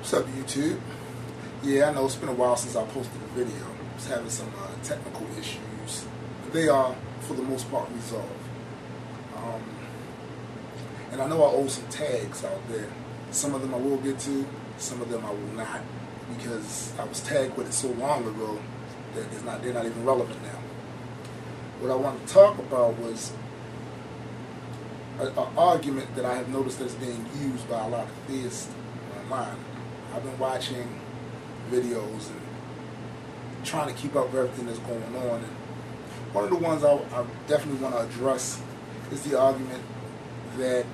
What's up, YouTube? Yeah, I know it's been a while since I posted a video. I was having some technical issues. But they are, for the most part, resolved. And I know I owe some tags out there. Some of them I will get to, some of them I will not, because I was tagged with it so long ago that they're not even relevant now. What I wanted to talk about was an argument that I have noticed that's being used by a lot of theists online. I've been watching videos and trying to keep up with everything that's going on. And one of the ones I definitely want to address is the argument that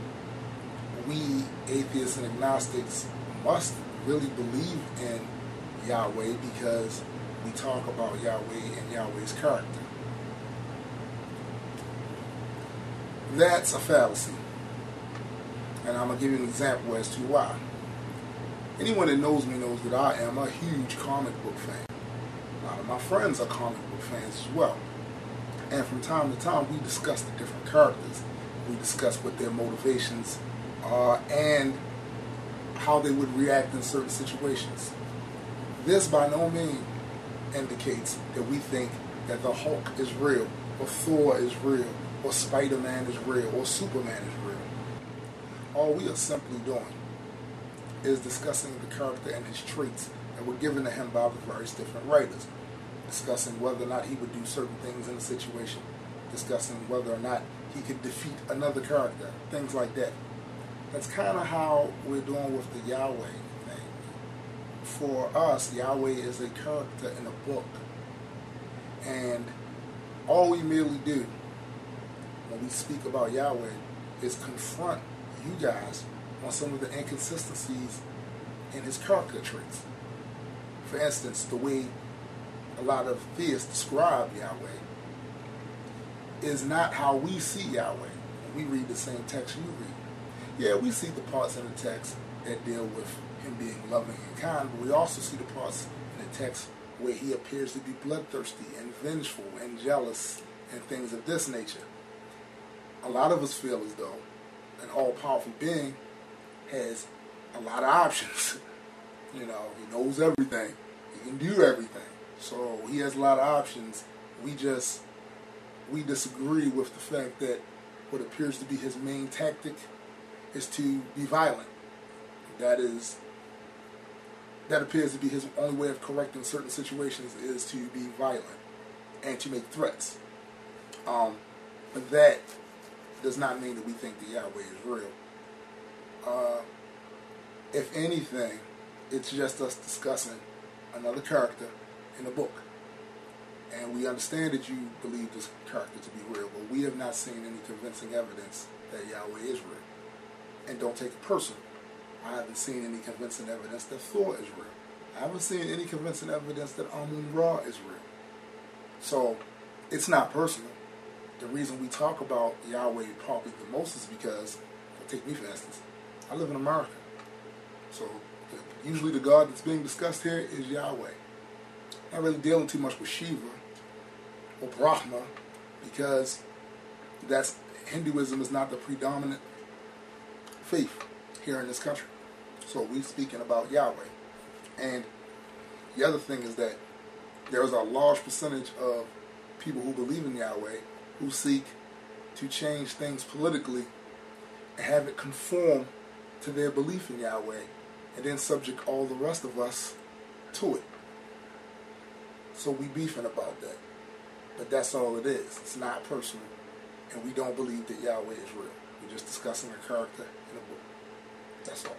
we atheists and agnostics must really believe in Yahweh because we talk about Yahweh and Yahweh's character. That's a fallacy. And I'm going to give you an example as to why. Anyone that knows me knows that I am a huge comic book fan. A lot of my friends are comic book fans as well. And from time to time, we discuss the different characters. We discuss what their motivations are and how they would react in certain situations. This by no means indicates that we think that the Hulk is real, or Thor is real, or Spider-Man is real, or Superman is real. All we are simply doing is discussing the character and his traits that were given to him by the various different writers, discussing whether or not he would do certain things in a situation, discussing whether or not he could defeat another character, things like that. That's kind of how we're doing with the Yahweh thing. For us, Yahweh is a character in a book, and all we merely do when we speak about Yahweh is confront you guys on some of the inconsistencies in his character traits. For instance, the way a lot of theists describe Yahweh is not how we see Yahweh when we read the same text you read. Yeah, we see the parts in the text that deal with him being loving and kind, but we also see the parts in the text where he appears to be bloodthirsty and vengeful and jealous and things of this nature. A lot of us feel as though an all-powerful being has a lot of options. You know, he knows everything. He can do everything. So he has a lot of options. We disagree with the fact that what appears to be his main tactic is to be violent. That appears to be his only way of correcting certain situations, is to be violent and to make threats. But that does not mean that we think that Yahweh is real. If anything, it's just us discussing another character in a book. And we understand that you believe this character to be real, but we have not seen any convincing evidence that Yahweh is real. And don't take it personal. I haven't seen any convincing evidence that Thor is real. I haven't seen any convincing evidence that Amun-Ra is real. So, it's not personal. The reason we talk about Yahweh probably the most is because, take me for instance, I live in America. So, usually the God that's being discussed here is Yahweh. Not really dealing too much with Shiva or Brahma, because Hinduism is not the predominant faith here in this country. So we're speaking about Yahweh. And the other thing is that there's a large percentage of people who believe in Yahweh who seek to change things politically and have it conform to their belief in Yahweh, and then subject all the rest of us to it. So we beefing about that. But that's all it is. It's not personal. And we don't believe that Yahweh is real. We're just discussing a character in a book. That's all.